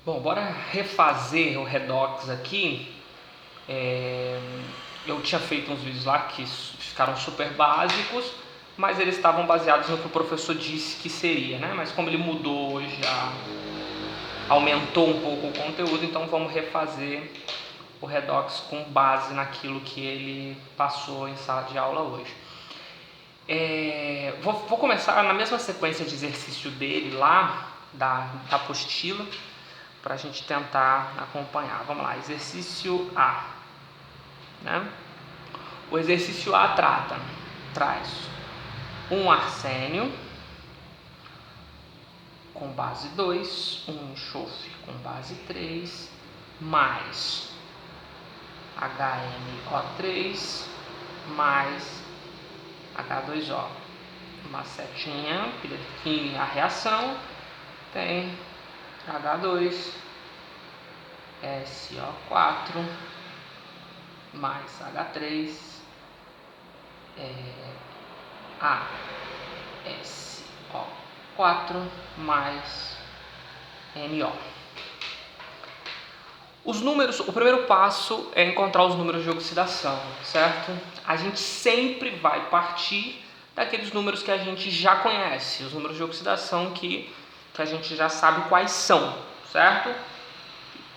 Bom, bora refazer o redox aqui. Eu tinha feito uns vídeos lá que ficaram super básicos, mas eles estavam baseados no que o professor disse que seria, né? Mas como ele mudou, já aumentou um pouco o conteúdo, então vamos refazer o redox com base naquilo que ele passou em sala de aula hoje. Vou começar na mesma sequência de exercício dele lá, da apostila, para a gente tentar acompanhar. Vamos lá, exercício A, né? O exercício A traz um arsênio com base 2, um enxofre com base 3, mais HNO3 mais H2O. Uma setinha que define a reação, tem H2, SO4 mais H3, ASO4 mais NO. Os números, o primeiro passo é encontrar os números de oxidação, certo? A gente sempre vai partir daqueles números que a gente já conhece, os números de oxidação que a gente já sabe quais são, certo?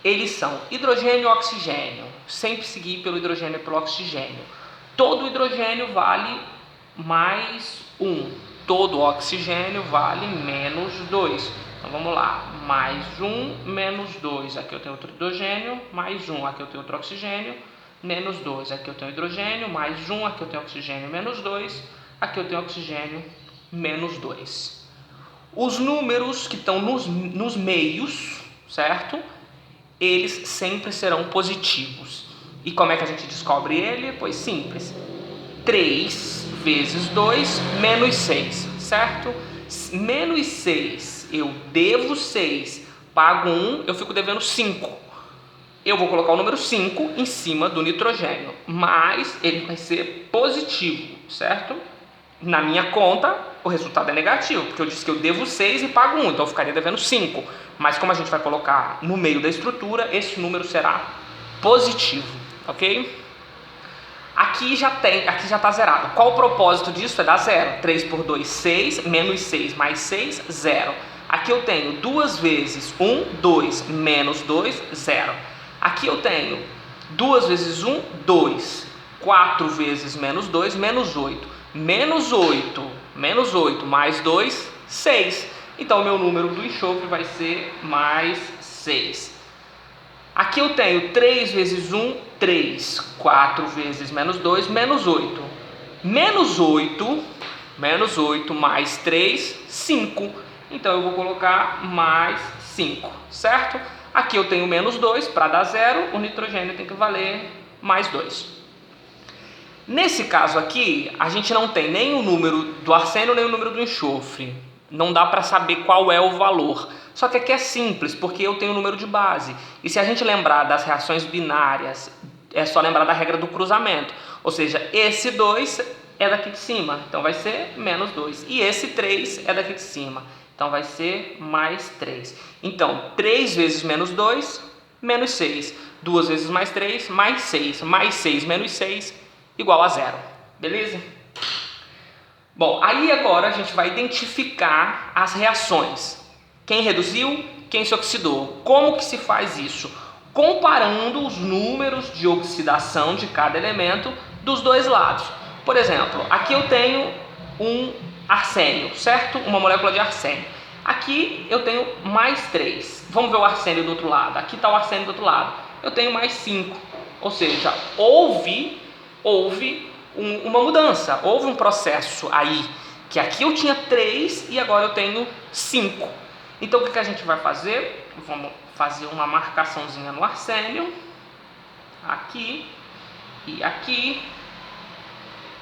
Eles são hidrogênio e oxigênio, sempre seguir pelo hidrogênio e pelo oxigênio. Todo hidrogênio vale mais 1, todo oxigênio vale menos 2. Então vamos lá, mais 1, menos 2, aqui eu tenho outro hidrogênio, mais 1, aqui eu tenho outro oxigênio, menos 2, aqui eu tenho hidrogênio, mais 1, aqui eu tenho oxigênio, menos 2, aqui eu tenho oxigênio, menos 2. Os números que estão nos meios, certo? Eles sempre serão positivos. E como é que a gente descobre ele? Pois simples. 3 vezes 2, menos 6, certo? Menos 6, eu devo 6, pago 1, eu fico devendo 5. Eu vou colocar o número 5 em cima do nitrogênio, mas ele vai ser positivo, certo? Na minha conta, o resultado é negativo, porque eu disse que eu devo 6 e pago 1, então eu ficaria devendo 5. Mas como a gente vai colocar no meio da estrutura, esse número será positivo, ok? Aqui já está zerado. Qual o propósito disso? É dar zero. 3 por 2, 6, menos 6 mais 6, 0. Aqui eu tenho 2 vezes 1, 2, menos 2, 0. Aqui eu tenho 2 vezes 1, 2. 4 vezes menos 2, menos 8. Menos 8 mais 2, 6. Então o meu número do enxofre vai ser mais 6. Aqui eu tenho 3 vezes 1, 3. 4 vezes menos 2, menos 8. Menos 8 mais 3, 5. Então eu vou colocar mais 5, certo? Aqui eu tenho menos 2, para dar 0, o nitrogênio tem que valer mais 2. Nesse caso aqui, a gente não tem nem o número do arsênio, nem o número do enxofre. Não dá para saber qual é o valor. Só que aqui é simples, porque eu tenho o número de base. E se a gente lembrar das reações binárias, é só lembrar da regra do cruzamento. Ou seja, esse 2 é daqui de cima, então vai ser menos 2. E esse 3 é daqui de cima, então vai ser mais 3. Então, 3 vezes menos 2, menos 6. 2 vezes mais 3, mais 6. Mais 6 menos 6, igual a 0, beleza? Bom, aí agora a gente vai identificar as reações. Quem reduziu, quem se oxidou. Como que se faz isso? Comparando os números de oxidação de cada elemento dos dois lados. Por exemplo, aqui eu tenho um arsênio, certo? Uma molécula de arsênio. Aqui eu tenho mais 3. Vamos ver o arsênio do outro lado. Aqui está o arsênio do outro lado. Eu tenho mais 5. Ou seja, houve uma mudança, houve um processo aí, que aqui eu tinha 3 e agora eu tenho 5. Então o que a gente vai fazer? Vamos fazer uma marcaçãozinha no arsênio, aqui e aqui,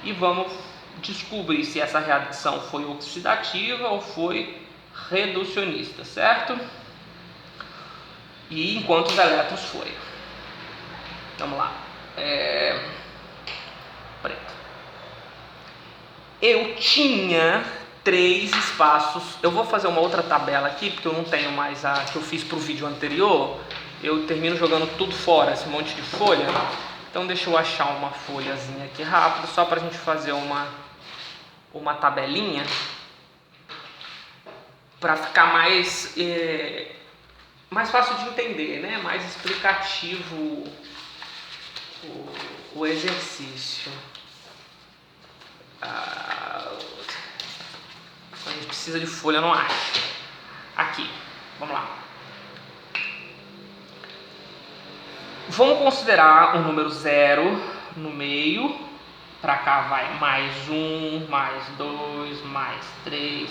e vamos descobrir se essa reação foi oxidativa ou foi reducionista, certo? E em quantos elétrons foi. Vamos lá. Preto. Eu tinha 3 espaços. Eu vou fazer uma outra tabela aqui, porque eu não tenho mais a que eu fiz para o vídeo anterior. Eu termino jogando tudo fora, esse monte de folha. Então deixa eu achar uma folhazinha aqui rápido, só para a gente fazer uma tabelinha, para ficar mais fácil de entender, né? Mais explicativo o exercício. A gente precisa de folha, não acha? Aqui, vamos lá. Vamos considerar o número 0 no meio. Para cá vai mais 1, mais 2, mais 3,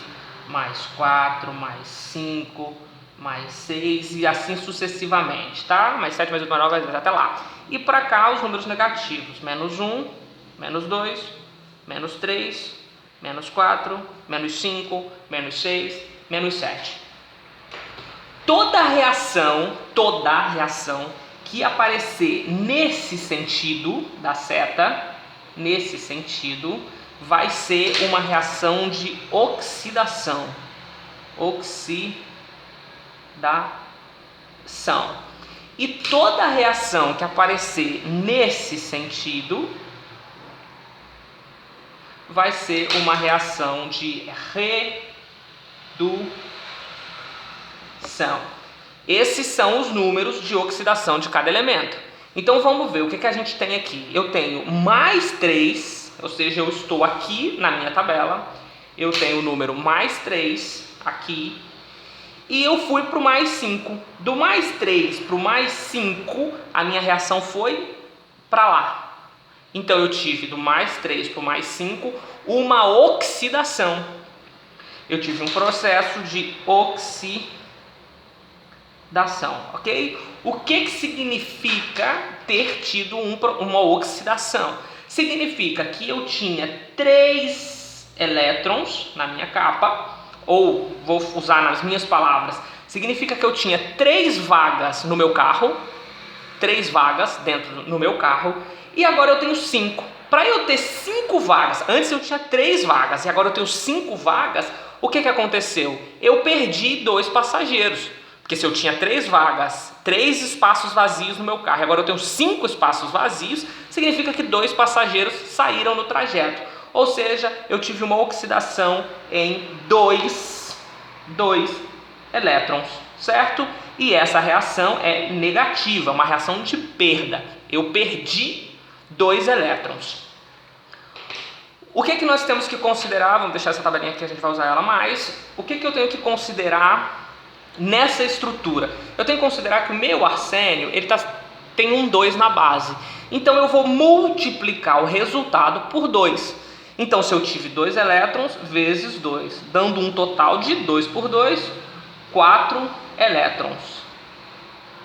mais 4, mais 5, mais 6 e assim sucessivamente, tá? Mais 7, mais 8, mais 9, até lá. E para cá os números negativos. Menos 1, menos 2, menos 3, menos 4, menos 5, menos 6, menos 7. Toda reação que aparecer nesse sentido da seta, nesse sentido, vai ser uma reação de oxidação. E toda reação que aparecer nesse sentido vai ser uma reação de redução. Esses são os números de oxidação de cada elemento. Então vamos ver o que a gente tem aqui. Eu tenho mais 3, ou seja, eu estou aqui na minha tabela. Eu tenho o número mais 3 aqui. E eu fui para o mais 5. Do mais 3 para o mais 5, a minha reação foi para lá. Então eu tive do mais 3 para o mais 5 uma oxidação. Eu tive um processo de oxidação, ok? O que significa ter tido uma oxidação? Significa que eu tinha 3 elétrons na minha capa, ou vou usar nas minhas palavras, significa que eu tinha 3 vagas no meu carro, 3 vagas dentro no meu carro, e agora eu tenho 5. Para eu ter 5 vagas, antes eu tinha 3 vagas e agora eu tenho 5 vagas, o que aconteceu? Eu perdi 2 passageiros. Porque se eu tinha 3 vagas, 3 espaços vazios no meu carro, e agora eu tenho 5 espaços vazios, significa que 2 passageiros saíram no trajeto. Ou seja, eu tive uma oxidação em 2 elétrons, certo? E essa reação é negativa, uma reação de perda. Eu perdi 2 elétrons. O que nós temos que considerar? Vamos deixar essa tabelinha aqui, a gente vai usar ela mais. O que eu tenho que considerar nessa estrutura? Eu tenho que considerar que o meu arsênio tem um 2 na base. Então eu vou multiplicar o resultado por 2. Então se eu tive 2 elétrons vezes 2, dando um total de 2 por 2, 4 elétrons.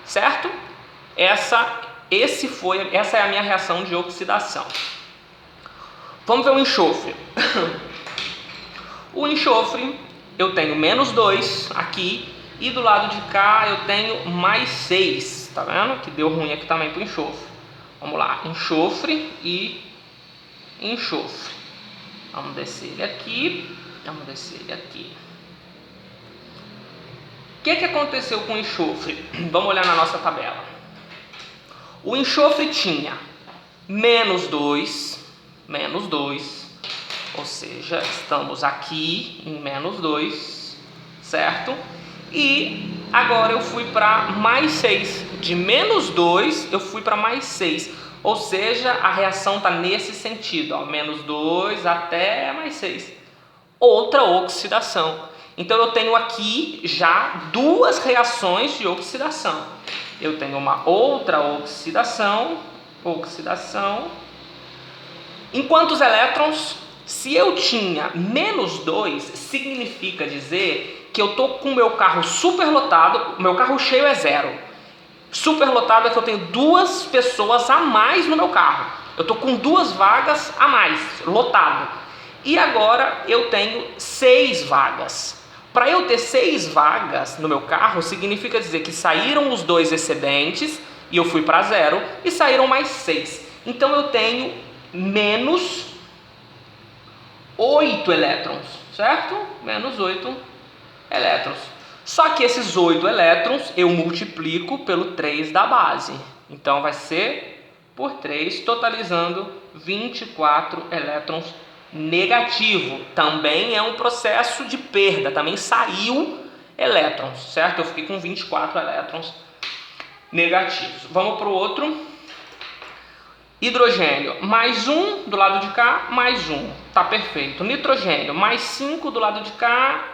Certo? Essa é a minha reação de oxidação. Vamos ver o enxofre. O enxofre, eu tenho menos 2 aqui. E do lado de cá eu tenho mais 6, tá vendo? Que deu ruim aqui também para o enxofre. Vamos lá, enxofre e enxofre. Vamos descer ele aqui, vamos descer ele aqui. O que aconteceu com o enxofre? Vamos olhar na nossa tabela. O enxofre tinha menos 2, ou seja, estamos aqui em menos 2, certo? E agora eu fui para mais 6. De menos 2 eu fui para mais 6. Ou seja, a reação está nesse sentido, ó, menos 2 até mais 6. Outra oxidação. Então eu tenho aqui já 2 reações de oxidação. Eu tenho uma outra oxidação. Em quantos elétrons? Se eu tinha menos 2, significa dizer que eu estou com o meu carro superlotado, meu carro cheio é 0. Superlotado é que eu tenho 2 pessoas a mais no meu carro. Eu estou com 2 vagas a mais, lotado. E agora eu tenho 6 vagas. Para eu ter 6 vagas no meu carro, significa dizer que saíram os 2 excedentes, e eu fui para 0, e saíram mais 6. Então eu tenho menos 8 elétrons, certo? Menos 8 elétrons. Só que esses 8 elétrons eu multiplico pelo 3 da base. Então vai ser por 3, totalizando 24 elétrons negativo. Também é um processo de perda, também saiu elétrons, certo? Eu fiquei com 24 elétrons negativos. Vamos para o outro. Hidrogênio, mais 1 do lado de cá, mais 1. Tá perfeito. Nitrogênio, mais 5 do lado de cá,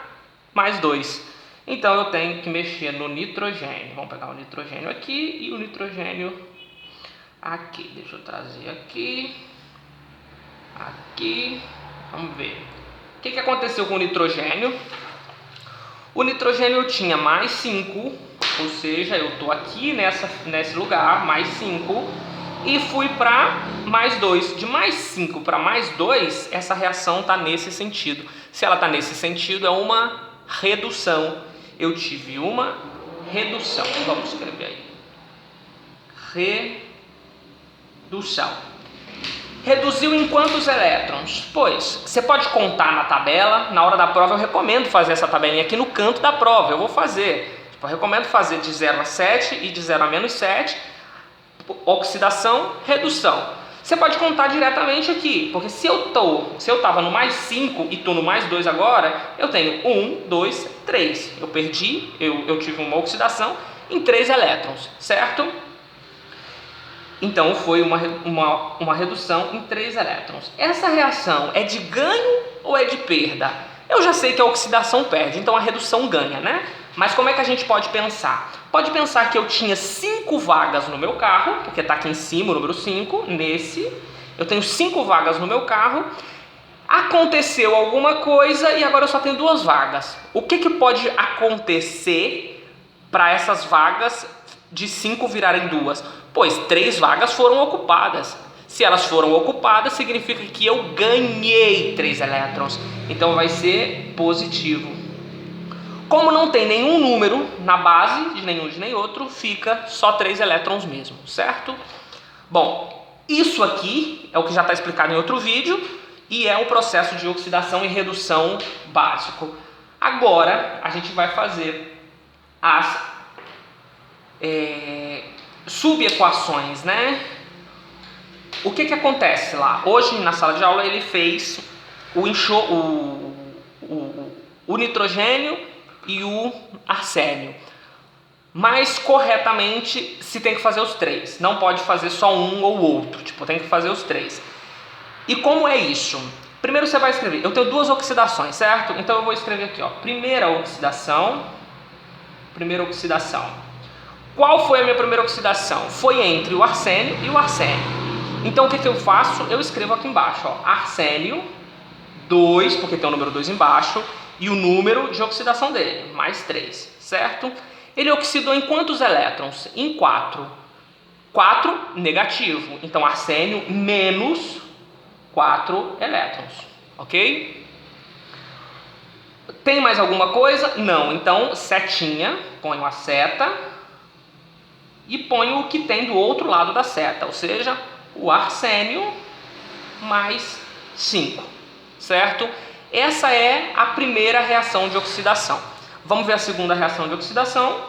mais 2. Então eu tenho que mexer no nitrogênio. Vamos pegar o nitrogênio aqui e o nitrogênio aqui. Deixa eu trazer aqui. Aqui. Vamos ver. O que aconteceu com o nitrogênio? O nitrogênio tinha mais 5, ou seja, eu estou aqui nesse lugar, mais 5, e fui para mais 2. De mais 5 para mais 2, essa reação está nesse sentido. Se ela está nesse sentido, é uma redução. Eu tive uma redução. Vamos escrever aí. Redução. Reduziu em quantos elétrons? Pois, você pode contar na tabela. Na hora da prova eu recomendo fazer essa tabelinha aqui no canto da prova. Eu vou fazer. Eu recomendo fazer de 0 a 7 e de 0 a menos 7. Oxidação, redução. Você pode contar diretamente aqui, porque se eu estava no mais 5 e estou no mais 2 agora, eu tenho 1, 2, 3. Eu perdi, eu tive uma oxidação em 3 elétrons, certo? Então foi uma redução em 3 elétrons. Essa reação é de ganho ou é de perda? Eu já sei que a oxidação perde, então a redução ganha, né? Mas como é que a gente pode pensar? Pode pensar que eu tinha 5 vagas no meu carro, porque está aqui em cima o número 5, eu tenho 5 vagas no meu carro, aconteceu alguma coisa e agora eu só tenho 2 vagas. O que pode acontecer para essas vagas de 5 virarem 2? Pois 3 vagas foram ocupadas. Se elas foram ocupadas, significa que eu ganhei 3 elétrons. Então vai ser positivo. Como não tem nenhum número na base de nenhum de nem outro, fica só 3 elétrons mesmo, certo? Bom, isso aqui é o que já está explicado em outro vídeo e é o processo de oxidação e redução básico. Agora a gente vai fazer as subequações, né? O que acontece lá? Hoje na sala de aula ele fez o nitrogênio e o arsênio, mas corretamente se tem que fazer os 3, não pode fazer só um ou outro, tem que fazer os 3. E como é isso? Primeiro você vai escrever, eu tenho 2 oxidações, certo? Então eu vou escrever aqui, ó, primeira oxidação. Qual foi a minha primeira oxidação? Foi entre o arsênio e o arsênio. Então o que eu faço? Eu escrevo aqui embaixo, ó, arsênio 2, porque tem o número 2 embaixo, e o número de oxidação dele, mais 3, certo? Ele oxidou em quantos elétrons? Em 4. 4 negativo, então arsênio menos 4 elétrons, ok? Tem mais alguma coisa? Não, então setinha, ponho a seta e ponho o que tem do outro lado da seta, ou seja, o arsênio mais 5, certo? Essa é a primeira reação de oxidação. Vamos ver a segunda reação de oxidação.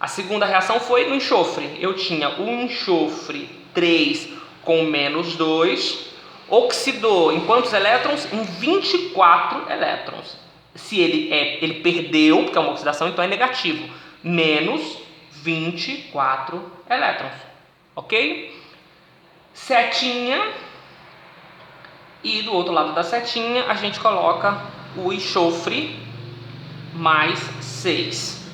A segunda reação foi no enxofre. Eu tinha o enxofre 3 com menos 2, oxidou em quantos elétrons? Em 24 elétrons. Se ele perdeu, porque é uma oxidação, então é negativo. Menos 24 elétrons. Ok? Setinha. E do outro lado da setinha a gente coloca o enxofre mais 6.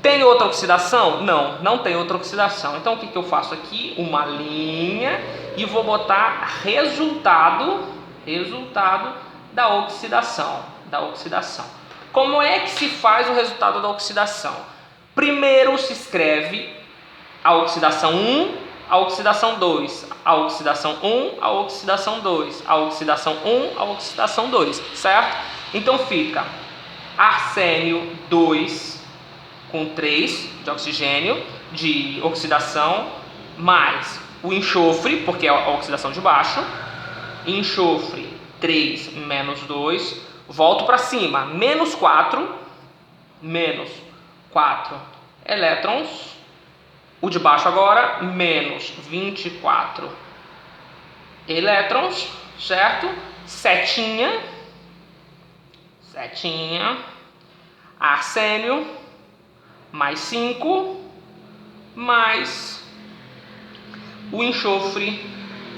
Tem outra oxidação? Não, não tem outra oxidação. Então o que eu faço aqui? Uma linha e vou botar resultado da oxidação. Como é que se faz o resultado da oxidação? Primeiro se escreve a oxidação 1, a oxidação 2, a oxidação 1, a oxidação 2, a oxidação 1, a oxidação 2, certo? Então fica arsênio 2 com 3 de oxigênio, de oxidação, mais o enxofre, porque é a oxidação de baixo, enxofre 3 menos 2, volto para cima, menos 4 elétrons, o de baixo agora, menos 24 elétrons, certo? Setinha, arsênio, mais 5, mais o enxofre,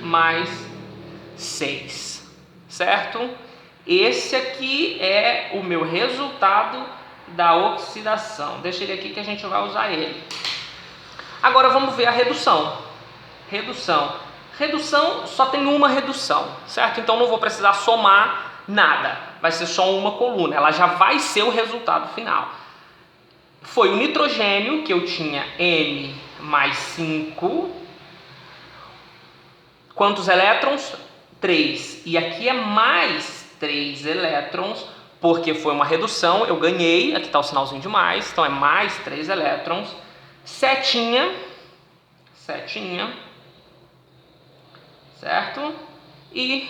mais 6, certo? Esse aqui é o meu resultado da oxidação. Deixa ele aqui que a gente vai usar ele. Agora vamos ver a redução. Redução só tem uma redução, certo? Então não vou precisar somar nada. Vai ser só uma coluna. Ela já vai ser o resultado final. Foi o nitrogênio, que eu tinha N mais 5. Quantos elétrons? 3. E aqui é mais 3 elétrons, porque foi uma redução, eu ganhei. Aqui está o sinalzinho de mais, então é mais 3 elétrons. Setinha, certo? E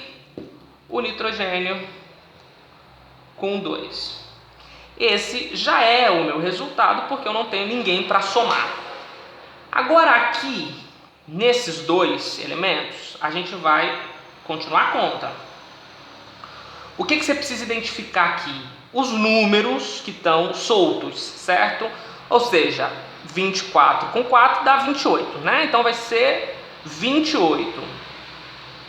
o nitrogênio com 2. Esse já é o meu resultado, porque eu não tenho ninguém para somar. Agora aqui, nesses dois elementos, a gente vai continuar a conta. O que você precisa identificar aqui? Os números que estão soltos, certo? Ou seja, 24 com 4 dá 28, né? Então vai ser 28.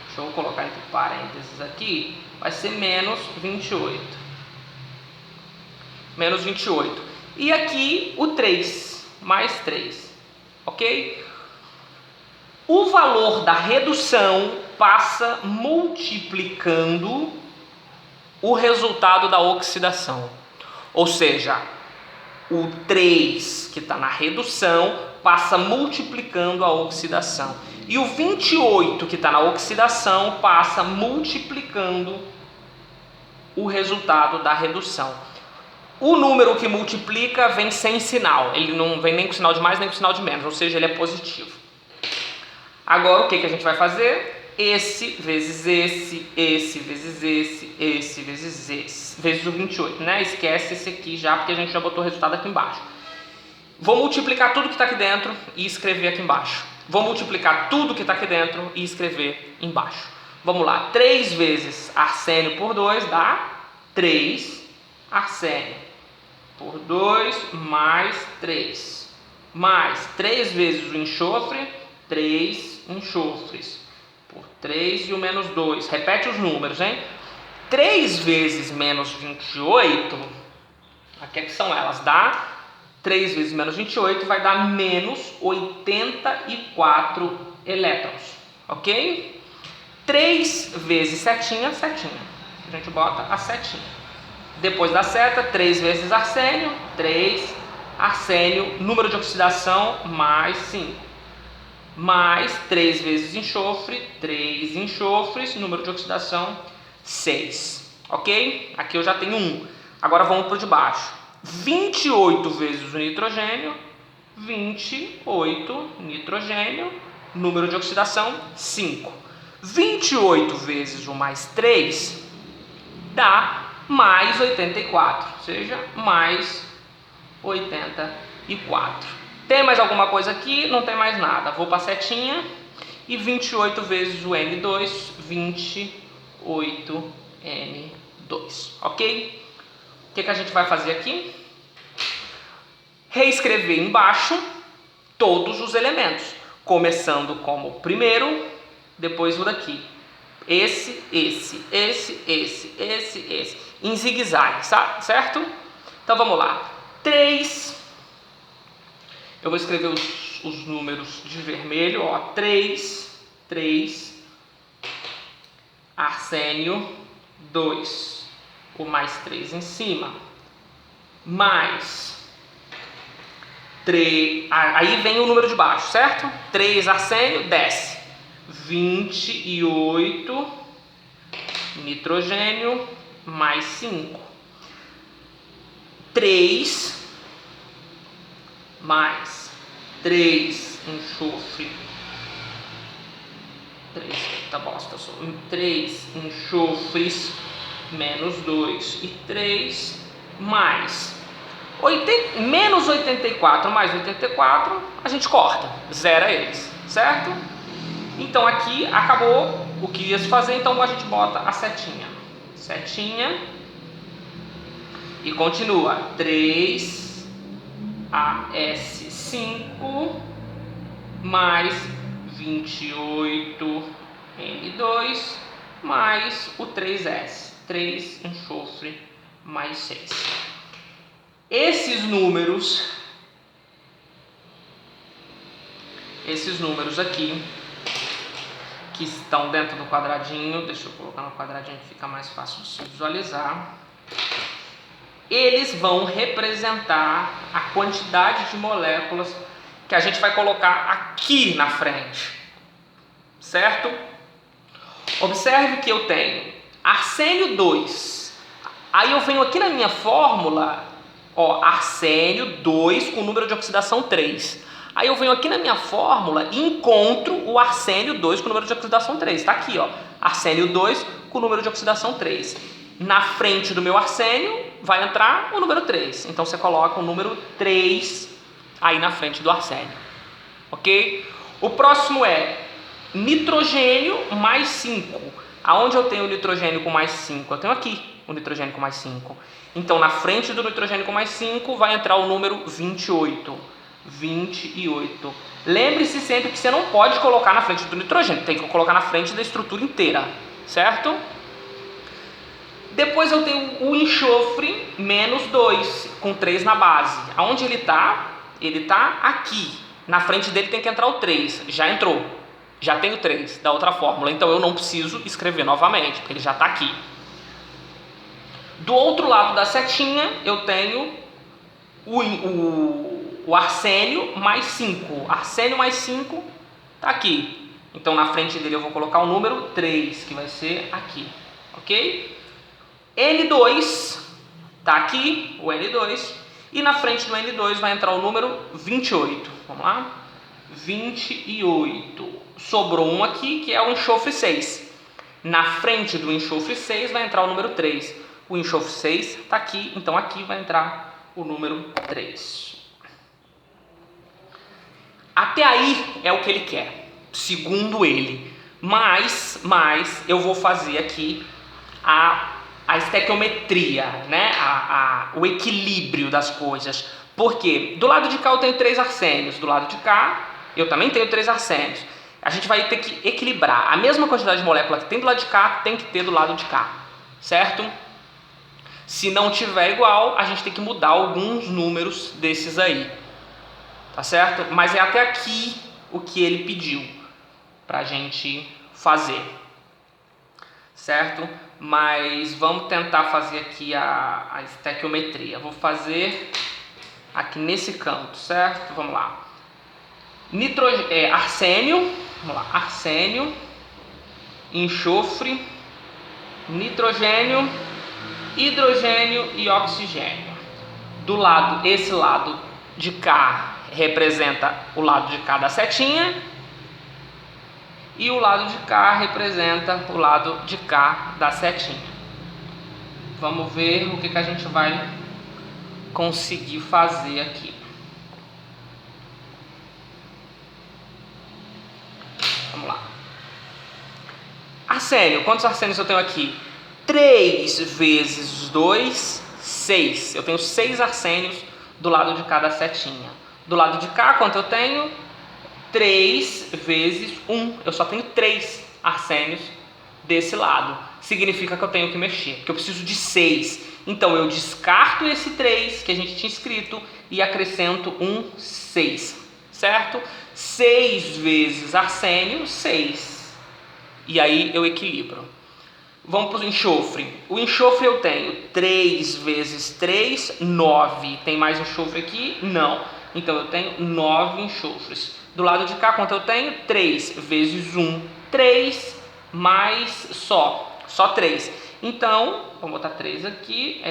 Deixa eu colocar entre parênteses aqui. Vai ser menos 28. Menos 28. E aqui o 3, mais 3. Ok? O valor da redução passa multiplicando o resultado da oxidação. Ou seja, o 3 que está na redução passa multiplicando a oxidação. E o 28 que está na oxidação passa multiplicando o resultado da redução. O número que multiplica vem sem sinal. Ele não vem nem com sinal de mais nem com sinal de menos. Ou seja, ele é positivo. Agora o que a gente vai fazer? Esse vezes esse vezes esse vezes esse, vezes o 28, né? Esquece esse aqui já, porque a gente já botou o resultado aqui embaixo. Vou multiplicar tudo que está aqui dentro e escrever aqui embaixo. Vou multiplicar tudo que está aqui dentro e escrever embaixo. Vamos lá, 3 vezes arsênio por 2 dá 3 arsênio. Por 2 mais 3. Mais 3 vezes o enxofre, 3 enxofres. Por 3 e o menos 2. Repete os números, hein? 3 vezes menos 28, aqui é que são elas, dá 3 vezes menos 28 vai dar menos 84 elétrons, ok? 3 vezes setinha, a gente bota a setinha. Depois da seta, 3 vezes arsênio, 3 arsênio, número de oxidação, mais 5. Mais 3 vezes enxofre, 3 enxofres, número de oxidação, 6. Ok? Aqui eu já tenho 1. Agora vamos para o de baixo. 28 vezes o nitrogênio, 28 nitrogênio, número de oxidação, 5. 28 vezes o mais 3 dá mais 84, ou seja, mais 84. Tem mais alguma coisa aqui? Não tem mais nada. Vou para a setinha e 28 vezes o N2, 28N2, ok? O que a gente vai fazer aqui? Reescrever embaixo todos os elementos, começando como o primeiro, depois o daqui. Esse, em zigue-zague, certo? Então vamos lá. 3, eu vou escrever os números de vermelho, ó. 3, arsênio, 2, o mais 3 em cima, mais 3, aí vem o número de baixo, certo? 3 arsênio, desce, 28 nitrogênio, mais 5, 3 mais 3 enxofre, 3 Eita bosta, são 3 enxofres menos 2 e 3 mais menos 84 mais 84, a gente corta, zera eles, certo? Então aqui acabou o que ia se fazer, então a gente bota a setinha. Setinha. E continua. 3AS5 mais 28N2 mais o 3S. 3 enxofre mais 6. Esses números aqui, que estão dentro do quadradinho, deixa eu colocar no quadradinho que fica mais fácil de se visualizar, eles vão representar a quantidade de moléculas que a gente vai colocar aqui na frente, certo? Observe que eu tenho arsênio 2, aí eu venho aqui na minha fórmula, ó, arsênio 2 com número de oxidação 3. Aí eu venho aqui na minha fórmula e encontro o arsênio 2 com número de oxidação 3. Está aqui, ó, arsênio 2 com número de oxidação 3. Na frente do meu arsênio vai entrar o número 3. Então você coloca o número 3 aí na frente do arsênio. Ok? O próximo é nitrogênio mais 5. Aonde eu tenho o nitrogênio com mais 5? Eu tenho aqui o nitrogênio com mais 5. Então na frente do nitrogênio com mais 5 vai entrar o número 28. 28. Lembre-se sempre que você não pode colocar na frente do nitrogênio, tem que colocar na frente da estrutura inteira, certo? Depois eu tenho o enxofre menos 2, com 3 na base. Aonde ele está? Ele está aqui. Na frente dele tem que entrar o 3. Já entrou. Já tenho 3 da outra fórmula. Então eu não preciso escrever novamente, porque ele já está aqui. Do outro lado da setinha, eu tenho o arsênio mais 5. Arsênio mais 5 está aqui. Então na frente dele eu vou colocar o número 3, que vai ser aqui. Ok? N2 está aqui, o N2. E na frente do N2 vai entrar o número 28. Vamos lá? 28. Sobrou um aqui, que é o enxofre 6. Na frente do enxofre 6 vai entrar o número 3. O enxofre 6 está aqui, então aqui vai entrar o número 3. Até aí é o que ele quer, segundo ele. Mas eu vou fazer aqui a estequiometria, né? O equilíbrio das coisas. Porque do lado de cá eu tenho 3 arsênios, do lado de cá eu também tenho 3 arsênios. A gente vai ter que equilibrar. A mesma quantidade de molécula que tem do lado de cá, tem que ter do lado de cá, certo? Se não tiver igual, a gente tem que mudar alguns números desses aí, tá certo? Mas é até aqui o que ele pediu pra gente fazer, certo? Mas vamos tentar fazer aqui a estequiometria. Vou fazer aqui nesse canto, certo? Vamos lá. Arsênio, vamos lá. Arsênio, enxofre, nitrogênio, hidrogênio e oxigênio. Esse lado de cá representa o lado de cá da setinha e o lado de cá representa o lado de cá da setinha. Vamos ver o que a gente vai conseguir fazer aqui. Vamos lá. Arsênio, quantos arsênios eu tenho aqui? 3 vezes 2, 6. Eu tenho 6 arsênios do lado de cá da setinha. Do lado de cá, quanto eu tenho? 3 vezes 1. Eu só tenho 3 arsênios desse lado. Significa que eu tenho que mexer, porque eu preciso de 6. Então eu descarto esse 3 que a gente tinha escrito e acrescento um 6, certo? 6 vezes arsênio, 6. E aí eu equilibro. Vamos para o enxofre. O enxofre eu tenho 3 vezes 3, 9. Tem mais enxofre aqui? Não. Então eu tenho 9 enxofres. Do lado de cá, quanto eu tenho? 3 vezes 1, 3, mais só 3. Então, vamos botar 3 aqui.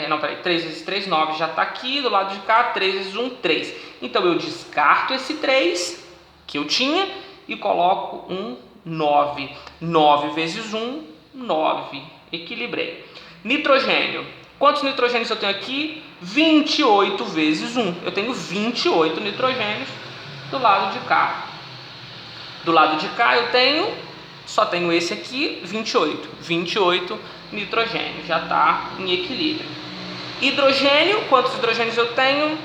3 vezes 3, 9 já está aqui. Do lado de cá, 3 vezes 1, 3. Então eu descarto esse 3 que eu tinha e coloco um 9. 9 vezes 1, 9. Equilibrei. Nitrogênio. Quantos nitrogênios eu tenho aqui? 28 vezes 1. Eu tenho 28 nitrogênios do lado de cá. Do lado de cá eu só tenho esse aqui, 28. 28 nitrogênios. Já está em equilíbrio. Hidrogênio. Quantos hidrogênios eu tenho?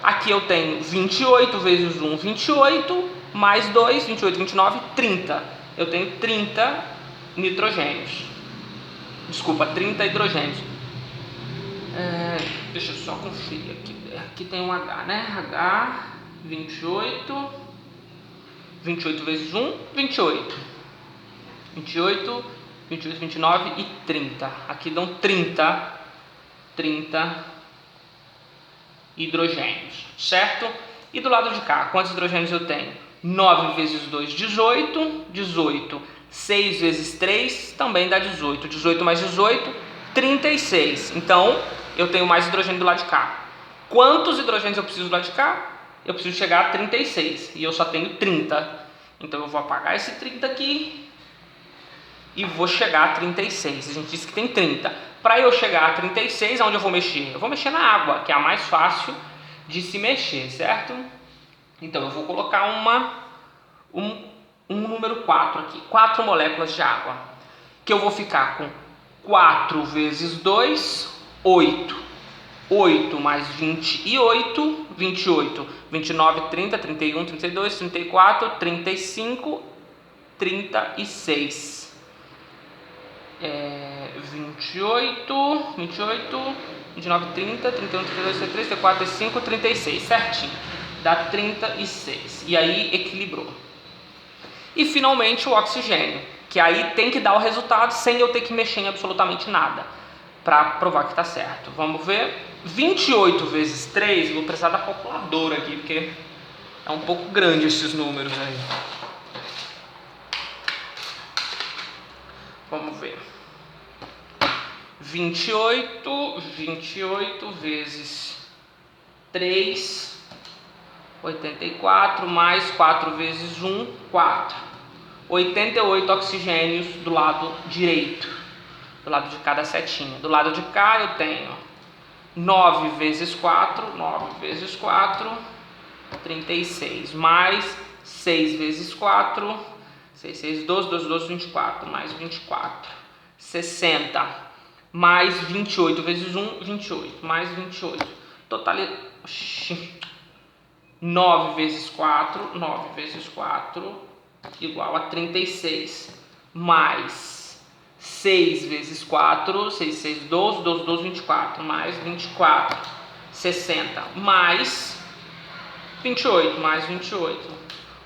Aqui eu tenho 28 vezes 1, 28. Mais 2, 28, 29, 30. Eu tenho 30 nitrogênios. Desculpa, 30 hidrogênios. Deixa eu só conferir aqui. Aqui tem um H, né? H, 28. 28 vezes 1, 28. 28, 28, 29 e 30. Aqui dão 30 hidrogênios, certo? E do lado de cá, quantos hidrogênios eu tenho? 9 vezes 2, 18. 18. 6 vezes 3 também dá 18. 18 mais 18, 36. Então, eu tenho mais hidrogênio do lado de cá. Quantos hidrogênios eu preciso do lado de cá? Eu preciso chegar a 36. E eu só tenho 30. Então, eu vou apagar esse 30 aqui e vou chegar a 36. A gente disse que tem 30. Para eu chegar a 36, aonde eu vou mexer? Eu vou mexer na água, que é a mais fácil de se mexer, certo? Então, eu vou colocar um número 4 aqui. 4 moléculas de água. Que eu vou ficar com 4 vezes 2, 8. 8 mais 28, 28. 29, 30, 31, 32, 34, 35, 36. 28, 29, 30, 31, 32, 33, 34, 35, 36, certinho. Dá 36. E aí equilibrou. E finalmente o oxigênio, que aí tem que dar o resultado sem eu ter que mexer em absolutamente nada, para provar que está certo. Vamos ver. 28 vezes 3, vou precisar da calculadora aqui, porque é um pouco grande esses números aí. Vamos ver. 28 vezes 3, 84, mais 4 vezes 1, 4. 88 oxigênios do lado direito, do lado de cada setinha. Do lado de cá eu tenho 9 vezes 4, 9 vezes 4, 36, mais 6 vezes 4, 6, 6, 12, 12, 12, 24, mais 24, 60, mais 28 vezes 1, 28, mais 28, totalidade, 9 vezes 4, 9 vezes 4, igual a 36, mais 6 vezes 4, 6, 6, 12, 12, 12, 24, mais 24, 60, mais 28, mais 28,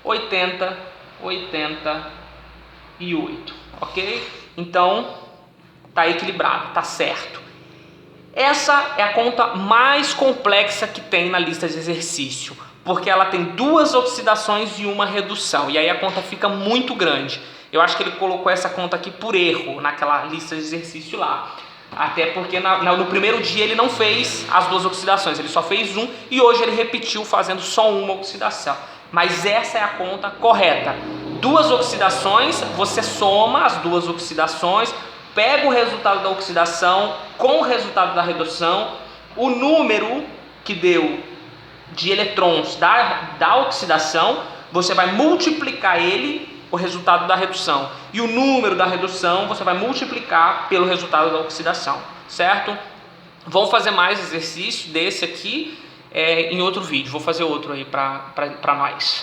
80, 88, ok? Então, tá equilibrado, tá certo. Essa é a conta mais complexa que tem na lista de exercício, porque ela tem 2 oxidações e 1 redução, e aí a conta fica muito grande. Eu acho que ele colocou essa conta aqui por erro naquela lista de exercício lá. Até porque no primeiro dia ele não fez as 2 oxidações, ele só fez 1 e hoje ele repetiu fazendo só 1 oxidação. Mas essa é a conta correta. 2 oxidações, você soma as 2 oxidações, pega o resultado da oxidação com o resultado da redução, o número que deu de eletrons da oxidação, você vai multiplicar ele, o resultado da redução, e o número da redução você vai multiplicar pelo resultado da oxidação, certo? Vamos fazer mais exercício desse aqui em outro vídeo, vou fazer outro aí para nós.